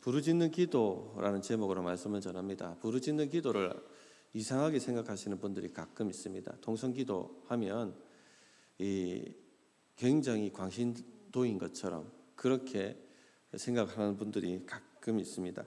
부르짖는 기도라는 제목으로 말씀을 전합니다. 부르짖는 기도를 이상하게 생각하시는 분들이 가끔 있습니다. 통성기도 하면 굉장히 광신도인 것처럼 그렇게 생각하는 분들이 가끔 있습니다.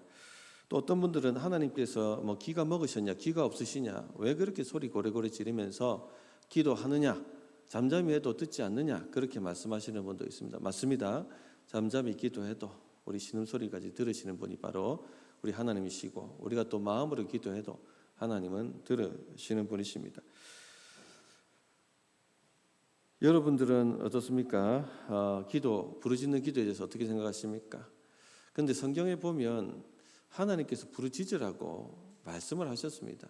또 어떤 분들은 하나님께서 뭐 기가 먹으셨냐, 기가 없으시냐, 왜 그렇게 소리 고래고래 지르면서 기도하느냐, 잠잠히 해도 듣지 않느냐, 그렇게 말씀하시는 분도 있습니다. 맞습니다. 잠잠히 기도해도 우리 신음소리까지 들으시는 분이 바로 우리 하나님이시고, 우리가 또 마음으로 기도해도 하나님은 들으시는 분이십니다. 여러분들은 어떻습니까? 부르짖는 기도에 대해서 어떻게 생각하십니까? 그런데 성경에 보면 하나님께서 부르짖으라고 말씀을 하셨습니다.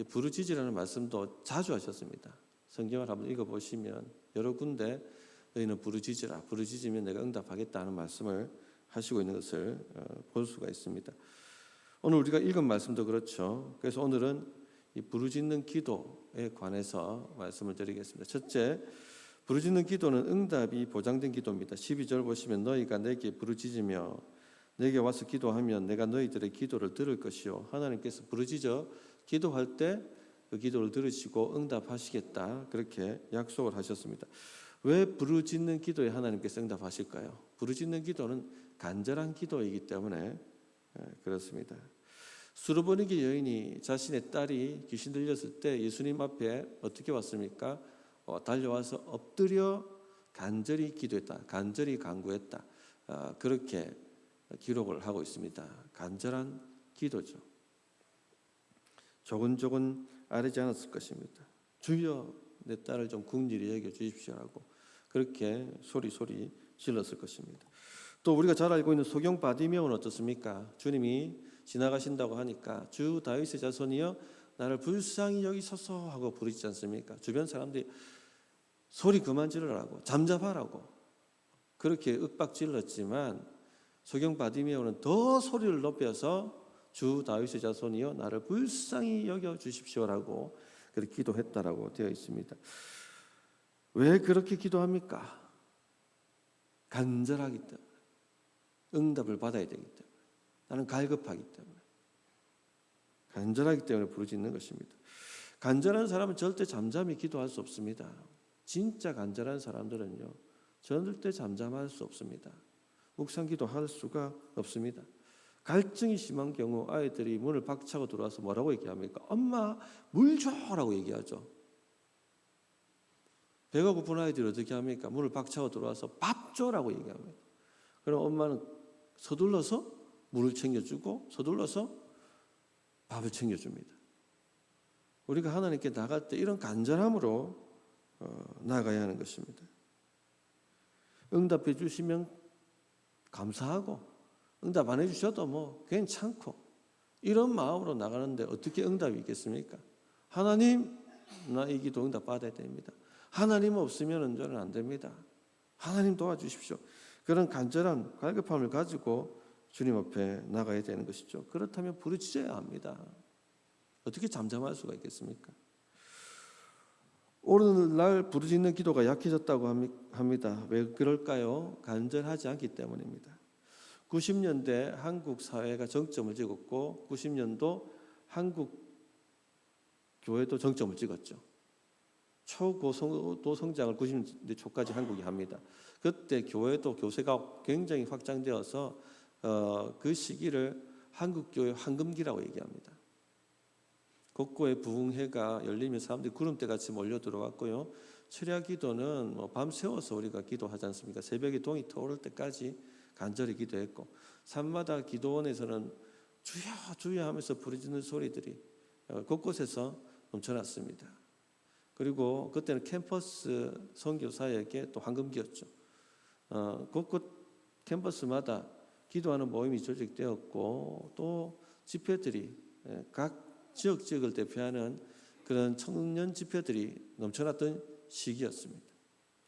부르짖으라는 말씀도 자주 하셨습니다. 성경을 한번 읽어보시면 여러 군데 너희는 부르짖으라, 부르짖으면 내가 응답하겠다는 말씀을 하시고 있는 것을 볼 수가 있습니다. 오늘 우리가 읽은 말씀도 그렇죠. 그래서 오늘은 이 부르짖는 기도에 관해서 말씀을 드리겠습니다. 첫째, 부르짖는 기도는 응답이 보장된 기도입니다. 12절 보시면 너희가 내게 부르짖으며 내게 와서 기도하면 내가 너희들의 기도를 들을 것이요. 하나님께서 부르짖어 기도할 때 그 기도를 들으시고 응답하시겠다, 그렇게 약속을 하셨습니다. 왜 부르짖는 기도에 하나님께서 응답하실까요? 부르짖는 기도는 간절한 기도이기 때문에 그렇습니다. 수르보니게 여인이 자신의 딸이 귀신 들렸을 때 예수님 앞에 어떻게 왔습니까? 달려와서 엎드려 간절히 기도했다, 간절히 간구했다, 그렇게 기록을 하고 있습니다. 간절한 기도죠. 조근조근 아뢰지 않았을 것입니다. 주여 내 딸을 좀 긍휼히 여겨 주십시오라고 그렇게 소리 질렀을 것입니다. 또 우리가 잘 알고 있는 소경 바디메오는 어떻습니까? 주님이 지나가신다고 하니까 주 다윗의 자손이여 나를 불쌍히 여기소서 하고 부르짖지 않습니까? 주변 사람들이 소리 그만 지르라고, 잠잠하라고 그렇게 윽박질렀지만 소경 바디메오는 더 소리를 높여서 주 다윗의 자손이여 나를 불쌍히 여겨 주십시오라고 그렇게 기도했다라고 되어 있습니다. 왜 그렇게 기도합니까? 간절하기 때문에, 응답을 받아야 되기 때문에, 나는 갈급하기 때문에, 간절하기 때문에 부르짖는 것입니다. 간절한 사람은 절대 잠잠히 기도할 수 없습니다. 진짜 간절한 사람들은요, 절대 잠잠할 수 없습니다. 묵상기도 할 수가 없습니다. 갈증이 심한 경우 아이들이 문을 박차고 들어와서 뭐라고 얘기합니까? 엄마 물 줘라고 얘기하죠. 배가 고픈 아이들이 어떻게 합니까? 문을 박차고 들어와서 밥 줘라고 얘기합니다. 그럼 엄마는 서둘러서 물을 챙겨주고 서둘러서 밥을 챙겨줍니다. 우리가 하나님께 나갈 때 이런 간절함으로 나가야 하는 것입니다. 응답해 주시면 감사하고 응답 안 해주셔도 뭐 괜찮고 이런 마음으로 나가는데 어떻게 응답이 있겠습니까? 하나님, 나 이 기도 응답 받아야 됩니다. 하나님 없으면 저는 안 됩니다. 하나님 도와주십시오. 그런 간절한 갈급함을 가지고 주님 앞에 나가야 되는 것이죠. 그렇다면 부르짖어야 합니다. 어떻게 잠잠할 수가 있겠습니까? 오늘날 부르짖는 기도가 약해졌다고 합니다. 왜 그럴까요? 간절하지 않기 때문입니다. 90년대 한국 사회가 정점을 찍었고 90년도 한국 교회도 정점을 찍었죠. 초고도 성장을 90년대 초까지 한국이 합니다. 그때 교회도 교세가 굉장히 확장되어서 그 시기를 한국교회 황금기라고 얘기합니다. 곳곳에 부흥회가 열리면 사람들이 구름대같이 몰려 들어왔고요. 철야기도는 밤새워서 우리가 기도하지 않습니까? 새벽에 동이 터오를 때까지 간절히 기도했고 산마다 기도원에서는 주여 주여 하면서 부르짖는 소리들이 곳곳에서 넘쳐났습니다. 그리고 그때는 캠퍼스 선교사역의 또 황금기였죠. 곳곳 캠퍼스마다 기도하는 모임이 조직되었고 또 집회들이 각 지역을 대표하는 그런 청년 집회들이 넘쳐났던 시기였습니다.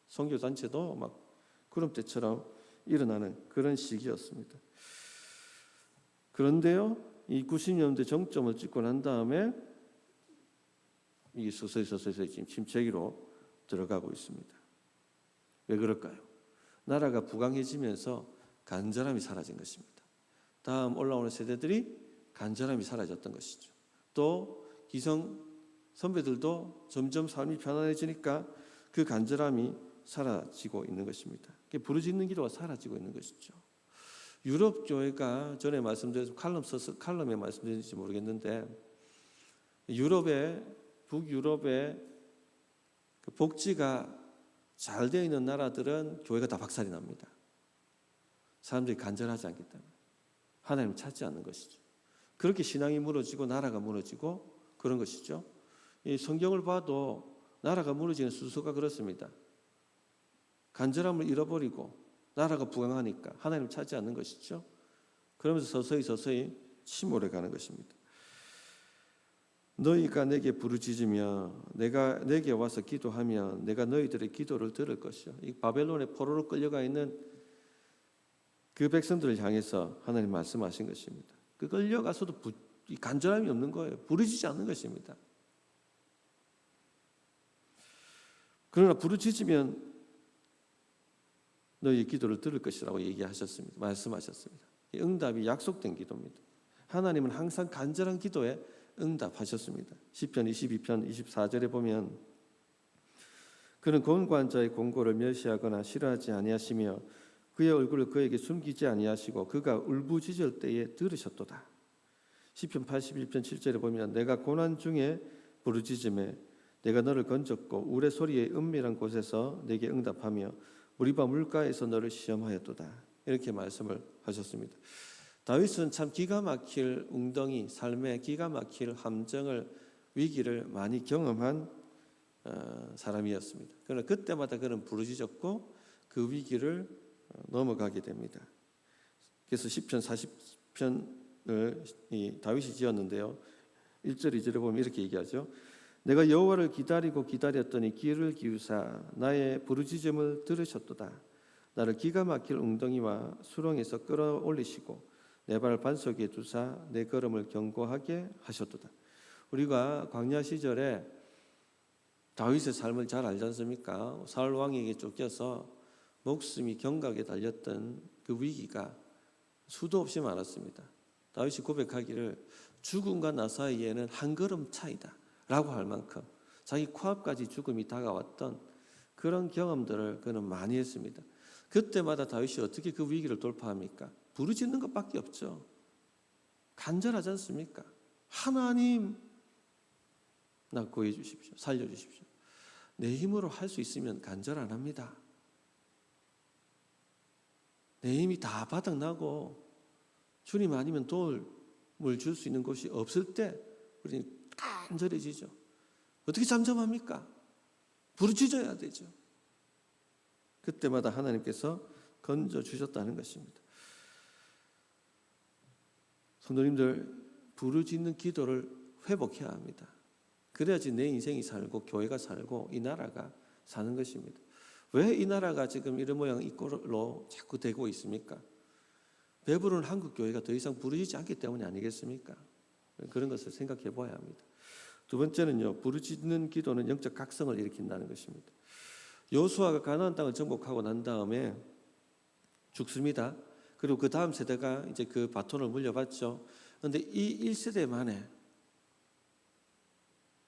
선교단체도 막 구름대처럼 일어나는 그런 시기였습니다. 그런데요, 이 90년대 정점을 찍고 난 다음에 이게 서서히 지금 침체기로 들어가고 있습니다. 왜 그럴까요? 나라가 부강해지면서 간절함이 사라진 것입니다. 다음 올라오는 세대들이 간절함이 사라졌던 것이죠. 또 기성 선배들도 점점 삶이 편안해지니까 그 간절함이 사라지고 있는 것입니다. 부르짖는 기도가 사라지고 있는 것이죠. 유럽 교회가 전에 말씀드린 칼럼에 말씀드렸는지 모르겠는데 북유럽의 그 복지가 잘 되어 있는 나라들은 교회가 다 박살이 납니다. 사람들이 간절하지 않기 때문에 하나님을 찾지 않는 것이죠. 그렇게 신앙이 무너지고 나라가 무너지고 그런 것이죠. 이 성경을 봐도 나라가 무너지는 순서가 그렇습니다. 간절함을 잃어버리고 나라가 부강하니까 하나님을 찾지 않는 것이죠. 그러면서 서서히 침몰해 가는 것입니다. 너희가 내게 부르짖으며 내가 내게 와서 기도하면 내가 너희들의 기도를 들을 것이요. 이 바벨론의 포로로 끌려가 있는 그 백성들을 향해서 하나님 말씀하신 것입니다. 그 끌려가서도 간절함이 없는 거예요. 부르짖지 않는 것입니다. 그러나 부르짖으면 너희 기도를 들을 것이라고 얘기하셨습니다. 말씀하셨습니다. 응답이 약속된 기도입니다. 하나님은 항상 간절한 기도에 응답하셨습니다. 시편 22편 24절에 보면 그는 권고한 자의 권고를 멸시하거나 싫어하지 아니하시며 그의 얼굴을 그에게 숨기지 아니하시고 그가 울부짖을 때에 들으셨도다. 시편 81편 7절에 보면 내가 고난 중에 부르짖음에 내가 너를 건졌고 울의 소리의 은밀한 곳에서 내게 응답하며 무리바 물가에서 너를 시험하였도다. 이렇게 말씀을 하셨습니다. 다윗은 참 기가 막힐 웅덩이, 삶의 기가 막힐 함정을 위기를 많이 경험한 사람이었습니다. 그러나 그때마다 그는 부르짖었고 그 위기를 넘어가게 됩니다. 그래서 시편 40편을 다윗이 지었는데요. 1절 2절에 보면 이렇게 얘기하죠. 내가 여호와를 기다리고 기다렸더니 귀를 기울사 나의 부르짖음을 들으셨도다. 나를 기가 막힐 웅덩이와 수렁에서 끌어올리시고 내 발을 반석에 두사 내 걸음을 견고하게 하셨도다. 우리가 광야 시절에 다윗의 삶을 잘 알지 않습니까? 사울 왕에게 쫓겨서 목숨이 경각에 달렸던 그 위기가 수도 없이 많았습니다. 다윗이 고백하기를 죽음과 나 사이에는 한 걸음 차이다 라고 할 만큼 자기 코앞까지 죽음이 다가왔던 그런 경험들을 그는 많이 했습니다. 그때마다 다윗이 어떻게 그 위기를 돌파합니까? 부르짖는 것밖에 없죠. 간절하지 않습니까? 하나님 나 구해 주십시오. 살려 주십시오. 내 힘으로 할 수 있으면 간절 안 합니다. 내 힘이 다 바닥나고 주님 아니면 도움을 줄 수 있는 곳이 없을 때 우리는 간절해지죠. 어떻게 잠잠합니까? 부르짖어야 되죠. 그때마다 하나님께서 건져주셨다는 것입니다. 성도님들, 부르짖는 기도를 회복해야 합니다. 그래야지 내 인생이 살고 교회가 살고 이 나라가 사는 것입니다. 왜 이 나라가 지금 이런 모양 이 꼴로 자꾸 되고 있습니까? 배부른 한국 교회가 더 이상 부르짖지 않기 때문이 아니겠습니까? 그런 것을 생각해 봐야 합니다. 두 번째는요, 부르짖는 기도는 영적 각성을 일으킨다는 것입니다. 여호수아가 가나안 땅을 정복하고 난 다음에 죽습니다. 그리고 그 다음 세대가 이제 그 바톤을 물려받죠. 그런데 이 1세대 만에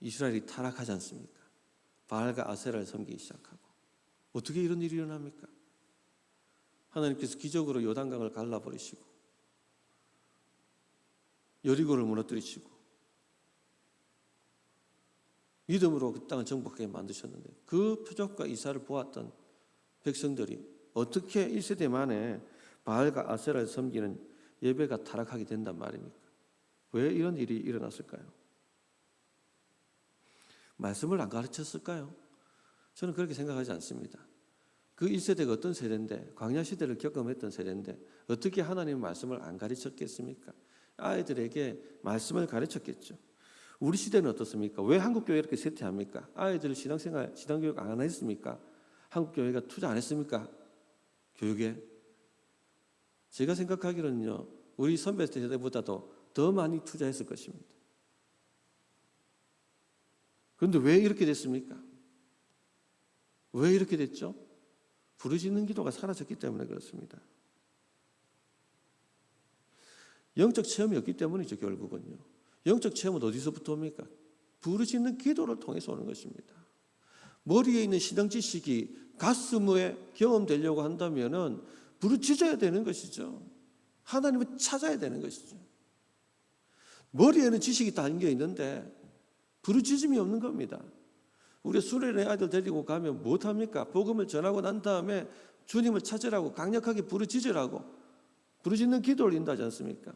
이스라엘이 타락하지 않습니까? 바알과 아세라를 섬기기 시작하고. 어떻게 이런 일이 일어납니까? 하나님께서 기적으로 요단강을 갈라버리시고 여리고를 무너뜨리시고 믿음으로 그 땅을 정복하게 만드셨는데 그 표적과 이사를 보았던 백성들이 어떻게 1세대 만에 바알과 아세라를 섬기는 예배가 타락하게 된단 말입니까? 왜 이런 일이 일어났을까요? 말씀을 안 가르쳤을까요? 저는 그렇게 생각하지 않습니다. 그 1세대가 어떤 세대인데 광야 시대를 경험했던 세대인데 어떻게 하나님의 말씀을 안 가르쳤겠습니까? 아이들에게 말씀을 가르쳤겠죠. 우리 시대는 어떻습니까? 왜 한국교회 이렇게 쇠퇴합니까? 아이들 신앙생활, 신앙교육 안 했습니까? 한국교회가 투자 안 했습니까? 교육에? 제가 생각하기로는요, 우리 선배 세대보다도 더 많이 투자했을 것입니다. 그런데 왜 이렇게 됐습니까? 왜 이렇게 됐죠? 부르짖는 기도가 사라졌기 때문에 그렇습니다. 영적 체험이 없기 때문이죠. 결국은요. 영적 체험은 어디서부터 옵니까? 부르짖는 기도를 통해서 오는 것입니다. 머리에 있는 신앙 지식이 가슴에 경험되려고 한다면은 부르짖어야 되는 것이죠. 하나님을 찾아야 되는 것이죠. 머리에는 지식이 담겨 있는데 부르짖음이 없는 겁니다. 우리 수련회 아이들 데리고 가면 못합니까? 복음을 전하고 난 다음에 주님을 찾으라고 강력하게 부르짖으라고 부르짖는 기도를 인도하지 않습니까?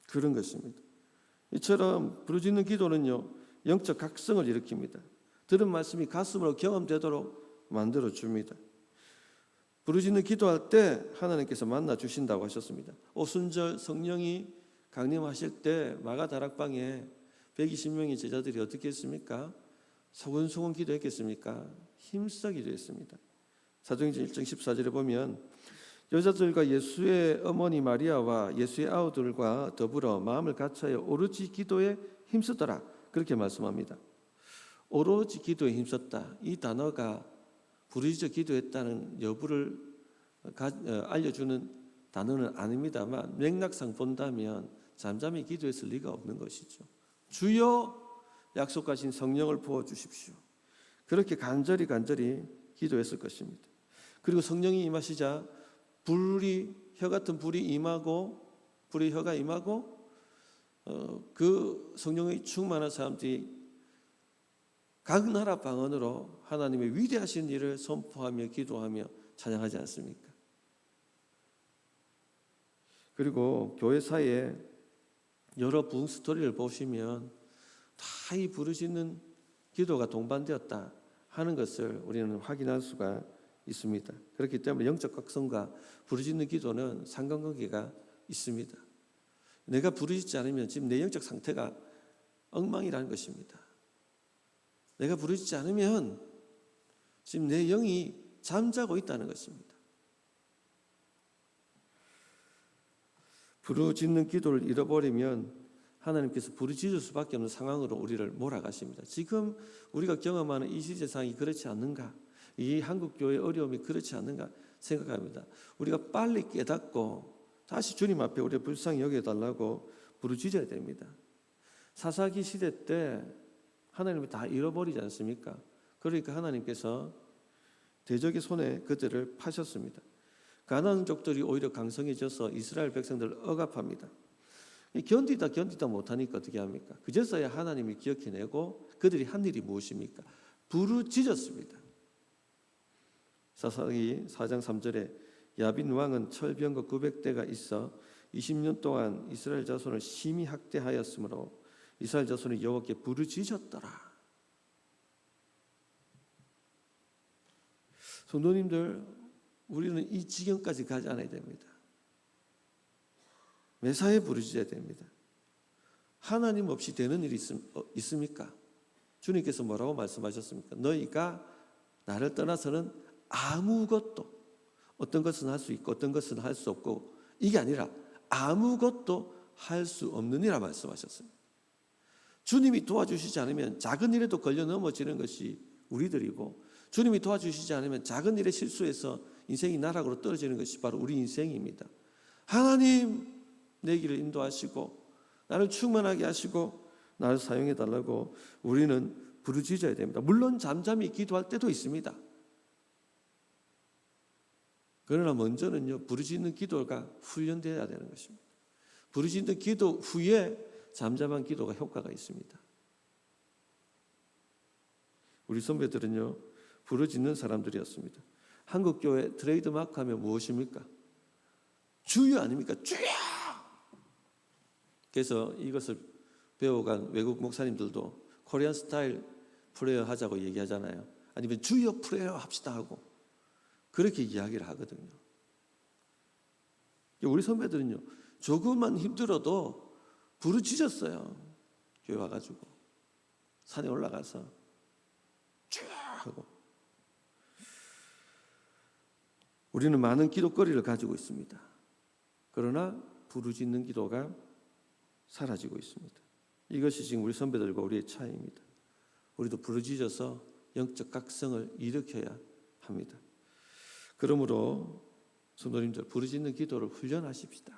그런 것입니다. 이처럼 부르짖는 기도는요, 영적 각성을 일으킵니다. 들은 말씀이 가슴으로 경험되도록 만들어줍니다. 부르짖는 기도할 때 하나님께서 만나 주신다고 하셨습니다. 오순절 성령이 강림하실 때 마가다락방에 120명의 제자들이 어떻게 했습니까? 소곤소곤 기도했겠습니까? 힘써 기도했습니다. 사도행전 1장 14절에 보면 여자들과 예수의 어머니 마리아와 예수의 아우들과 더불어 마음을 같이하여 오로지 기도에 힘쓰더라. 그렇게 말씀합니다. 오로지 기도에 힘썼다. 이 단어가 부르짖어 기도했다는 여부를 알려주는 단어는 아닙니다만 맥락상 본다면 잠잠히 기도했을 리가 없는 것이죠. 주여 약속하신 성령을 부어주십시오. 그렇게 간절히 기도했을 것입니다. 그리고 성령이 임하시자 혀 같은 불이 혀가 임하고 그 성령의 충만한 사람들이 각 나라 방언으로 하나님의 위대하신 일을 선포하며 기도하며 찬양하지 않습니까? 그리고 교회사에 여러 부흥 스토리를 보시면 다 이 부르짖는 기도가 동반되었다 하는 것을 우리는 확인할 수가 있습니다. 그렇기 때문에 영적 각성과 부르짖는 기도는 상관관계가 있습니다. 내가 부르짖지 않으면 지금 내 영적 상태가 엉망이라는 것입니다. 내가 부르짖지 않으면 지금 내 영이 잠자고 있다는 것입니다. 부르짖는 기도를 잃어버리면 하나님께서 부르짖을 수밖에 없는 상황으로 우리를 몰아가십니다. 지금 우리가 경험하는 이 시대상이 그렇지 않는가? 이 한국교회의 어려움이 그렇지 않는가 생각합니다. 우리가 빨리 깨닫고 다시 주님 앞에 우리의 불쌍히 여겨달라고 부르짖어야 됩니다. 사사기 시대 때 하나님이 다 잃어버리지 않습니까? 그러니까 하나님께서 대적의 손에 그들을 파셨습니다. 가나안족들이 오히려 강성해져서 이스라엘 백성들을 억압합니다. 견디다 못하니까 어떻게 합니까? 그제서야 하나님이 기억해내고 그들이 한 일이 무엇입니까? 부르짖었습니다. 사사기 4장 3절에 야빈 왕은 철병거 900대가 있어 20년 동안 이스라엘 자손을 심히 학대하였으므로 이스라엘 자손이 여호와께 부르짖었더라. 성도님들, 우리는 이 지경까지 가지 않아야 됩니다. 매사에 부르짖어야 됩니다. 하나님 없이 되는 일이 있습니까? 주님께서 뭐라고 말씀하셨습니까? 너희가 나를 떠나서는 아무것도, 어떤 것은 할 수 있고 어떤 것은 할 수 없고, 이게 아니라 아무것도 할 수 없느니라 말씀하셨습니다. 주님이 도와주시지 않으면 작은 일에도 걸려 넘어지는 것이 우리들이고, 주님이 도와주시지 않으면 작은 일에 실수해서 인생이 나락으로 떨어지는 것이 바로 우리 인생입니다. 하나님, 내 길을 인도하시고 나를 충만하게 하시고 나를 사용해 달라고 우리는 부르짖어야 됩니다. 물론 잠잠히 기도할 때도 있습니다. 그러나 먼저는요, 부르짖는 기도가 훈련되어야 되는 것입니다. 부르짖는 기도 후에 잠잠한 기도가 효과가 있습니다. 우리 선배들은요, 부르짖는 사람들이었습니다. 한국교회 트레이드마크 하면 무엇입니까? 주여 아닙니까? 주여! 그래서 이것을 배워간 외국 목사님들도 코리안 스타일 프레이어 하자고 얘기하잖아요. 아니면 주여 프레이어 합시다 하고 그렇게 이야기를 하거든요. 우리 선배들은요, 조금만 힘들어도 부르짖었어요. 교회 와가지고 산에 올라가서 쭉 하고. 우리는 많은 기도거리를 가지고 있습니다. 그러나 부르짖는 기도가 사라지고 있습니다. 이것이 지금 우리 선배들과 우리의 차이입니다. 우리도 부르짖어서 영적 각성을 일으켜야 합니다. 그러므로 성도님들, 부르짖는 기도를 훈련하십시다.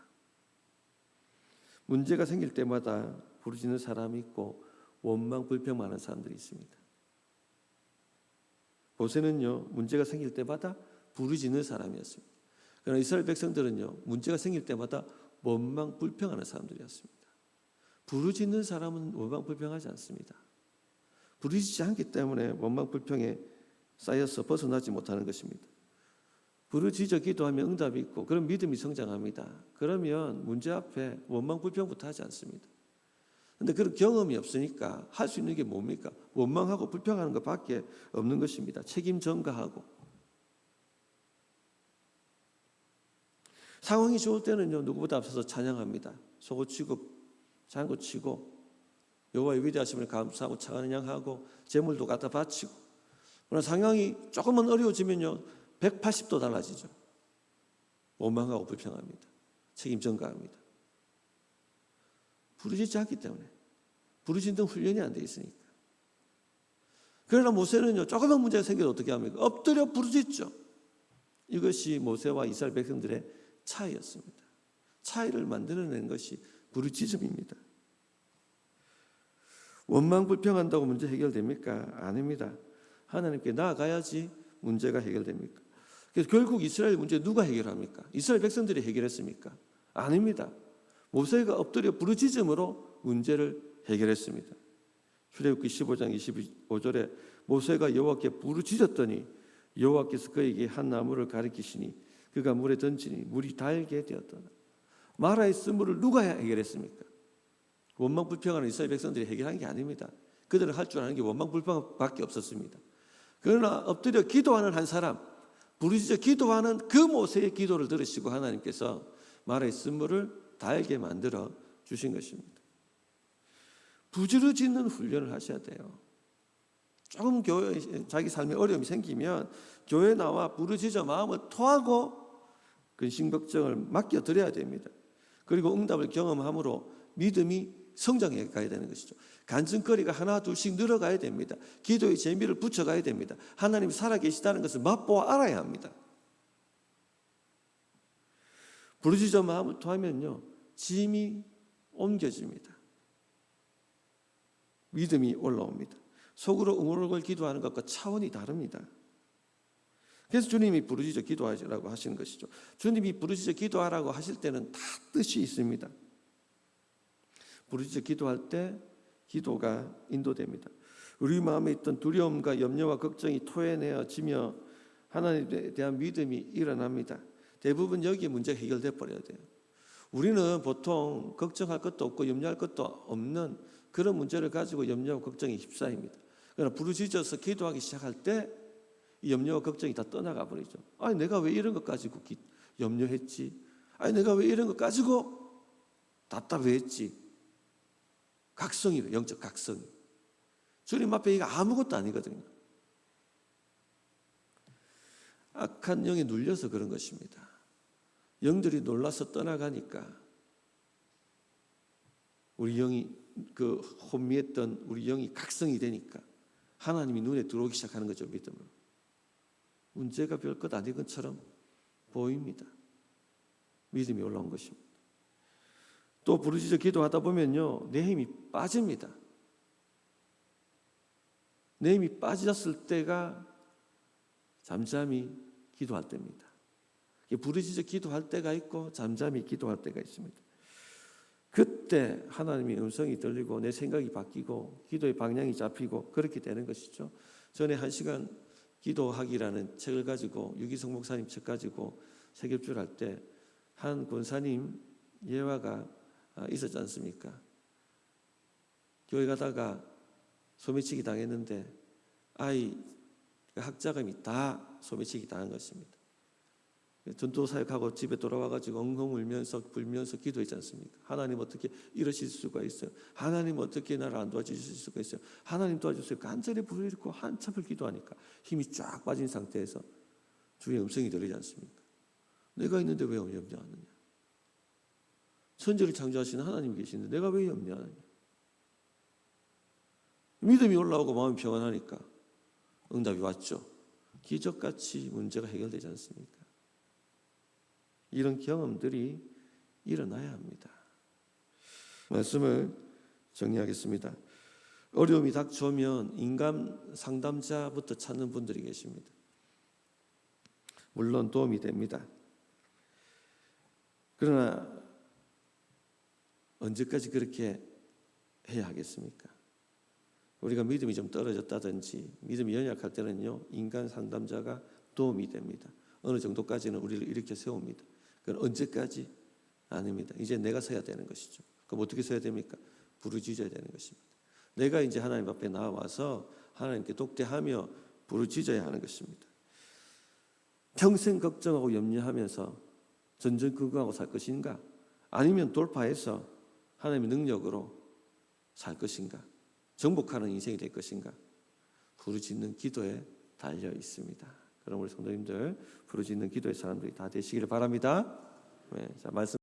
문제가 생길 때마다 부르짖는 사람이 있고 원망 불평 많은 사람들이 있습니다. 모세는요, 문제가 생길 때마다 부르짖는 사람이었습니다. 그러나 이스라엘 백성들은요, 문제가 생길 때마다 원망 불평하는 사람들이었습니다. 부르짖는 사람은 원망 불평하지 않습니다. 부르짖지 않기 때문에 원망 불평에 쌓여서 벗어나지 못하는 것입니다. 부르짖어 기도하면 응답이 있고 그런 믿음이 성장합니다. 그러면 문제 앞에 원망 불평부터 하지 않습니다. 그런데 그런 경험이 없으니까 할 수 있는 게 뭡니까? 원망하고 불평하는 것밖에 없는 것입니다. 책임 전가하고. 상황이 좋을 때는요, 누구보다 앞서서 찬양합니다. 소고치고 장구치고 여호와의 위대하심을 감사하고 차가운 양하고 재물도 갖다 바치고. 그러나 상황이 조금만 어려워지면요, 180도 달라지죠. 원망하고 불평합니다. 책임 전가합니다. 부르짖지 않기 때문에. 부르짖는 훈련이 안 돼 있으니까. 그러나 모세는요, 조그만 문제가 생겨도 어떻게 합니까? 엎드려 부르짖죠. 이것이 모세와 이스라엘 백성들의 차이였습니다. 차이를 만들어낸 것이 부르짖음입니다. 원망 불평한다고 문제 해결됩니까? 아닙니다. 하나님께 나아가야지 문제가 해결됩니까? 그래서 결국 이스라엘 문제 누가 해결합니까? 이스라엘 백성들이 해결했습니까? 아닙니다. 모세가 엎드려 부르짖음으로 문제를 해결했습니다. 출애굽기 15장 25절에 모세가 여호와께 부르짖었더니 여호와께서 그에게 한 나무를 가리키시니 그가 물에 던지니 물이 달게 되었더라. 마라의 쓴물을 누가 해결했습니까? 원망 불평하는 이스라엘 백성들이 해결한 게 아닙니다. 그들은 할 줄 아는 게 원망 불평밖에 없었습니다. 그러나 엎드려 기도하는 한 사람, 부르짖어 기도하는 그 모세의 기도를 들으시고 하나님께서 마라의 쓴물을 달게 만들어 주신 것입니다. 부르짖는 훈련을 하셔야 돼요. 조금 교회 자기 삶에 어려움이 생기면 교회 나와 부르짖어 마음을 토하고 근심 걱정을 맡겨드려야 됩니다. 그리고 응답을 경험함으로 믿음이 성장해 가야 되는 것이죠. 간증거리가 하나 둘씩 늘어가야 됩니다. 기도의 재미를 붙여가야 됩니다. 하나님이 살아계시다는 것을 맛보아 알아야 합니다. 부르짖어 마음을 토하면요, 짐이 옮겨집니다. 믿음이 올라옵니다. 속으로 응원을 기도하는 것과 차원이 다릅니다. 그래서 주님이 부르짖어 기도하라고 하시는 것이죠. 주님이 부르짖어 기도하라고 하실 때는 다 뜻이 있습니다. 부르짖어 기도할 때 기도가 인도됩니다. 우리 마음에 있던 두려움과 염려와 걱정이 토해내어지며 하나님에 대한 믿음이 일어납니다. 대부분 여기에 문제가 해결돼 버려야 돼요. 우리는 보통 걱정할 것도 없고 염려할 것도 없는 그런 문제를 가지고 염려와 걱정에 휩싸입니다. 그러나 부르짖어서 기도하기 시작할 때 이 염려와 걱정이 다 떠나가 버리죠. 아니 내가 왜 이런 것 가지고 염려했지? 아니 내가 왜 이런 것 가지고 답답해했지? 각성이에요. 영적 각성. 주님 앞에 이게 아무것도 아니거든요. 악한 영에 눌려서 그런 것입니다. 영들이 놀라서 떠나가니까 우리 영이 그 혼미했던 우리 영이 각성이 되니까 하나님이 눈에 들어오기 시작하는 거죠. 믿음으로. 문제가 별것 아닌 것처럼 보입니다. 믿음이 올라온 것입니다. 또 부르짖어 기도하다 보면요, 내 힘이 빠집니다. 내 힘이 빠졌을 때가 잠잠히 기도할 때입니다. 부르짖어 기도할 때가 있고 잠잠히 기도할 때가 있습니다. 그때 하나님의 음성이 들리고 내 생각이 바뀌고 기도의 방향이 잡히고 그렇게 되는 것이죠. 전에 1시간 기도하기라는 책을 가지고 유기성 목사님 책 가지고 세겹줄 할 때 한 권사님 예화가 있었지 않습니까? 교회 가다가 소매치기 당했는데 아이 학자금이 다 소매치기 당한 것입니다. 전도사역하고 집에 돌아와가지고 엉엉 울면서 불면서 기도했지 않습니까? 하나님 어떻게 이러실 수가 있어요? 하나님 어떻게 나를 안 도와주실 수가 있어요? 하나님 도와주세요. 간절히 부르짖고 한참을 기도하니까 힘이 쫙 빠진 상태에서 주의 음성이 들리지 않습니까? 내가 있는데 왜 염려하느냐? 천지를 창조하시는 하나님이 계시는데 내가 왜 염려하느냐? 믿음이 올라오고 마음이 평안하니까 응답이 왔죠. 기적같이 문제가 해결되지 않습니까? 이런 경험들이 일어나야 합니다. 말씀을 정리하겠습니다. 어려움이 닥쳐오면 인간 상담자부터 찾는 분들이 계십니다. 물론 도움이 됩니다. 그러나 언제까지 그렇게 해야 하겠습니까? 우리가 믿음이 좀 떨어졌다든지 믿음이 연약할 때는요, 인간 상담자가 도움이 됩니다. 어느 정도까지는 우리를 일으켜 세웁니다. 그건 언제까지? 아닙니다. 이제 내가 서야 되는 것이죠. 그럼 어떻게 서야 됩니까? 부르짖어야 되는 것입니다. 내가 이제 하나님 앞에 나와서 하나님께 독대하며 부르짖어야 하는 것입니다. 평생 걱정하고 염려하면서 전전긍긍하고 살 것인가? 아니면 돌파해서 하나님의 능력으로 살 것인가? 정복하는 인생이 될 것인가? 부르짖는 기도에 달려 있습니다. 그럼 우리 성도님들 부르짖는 기도의 사람들이 다 되시기를 바랍니다. 네, 자, 말씀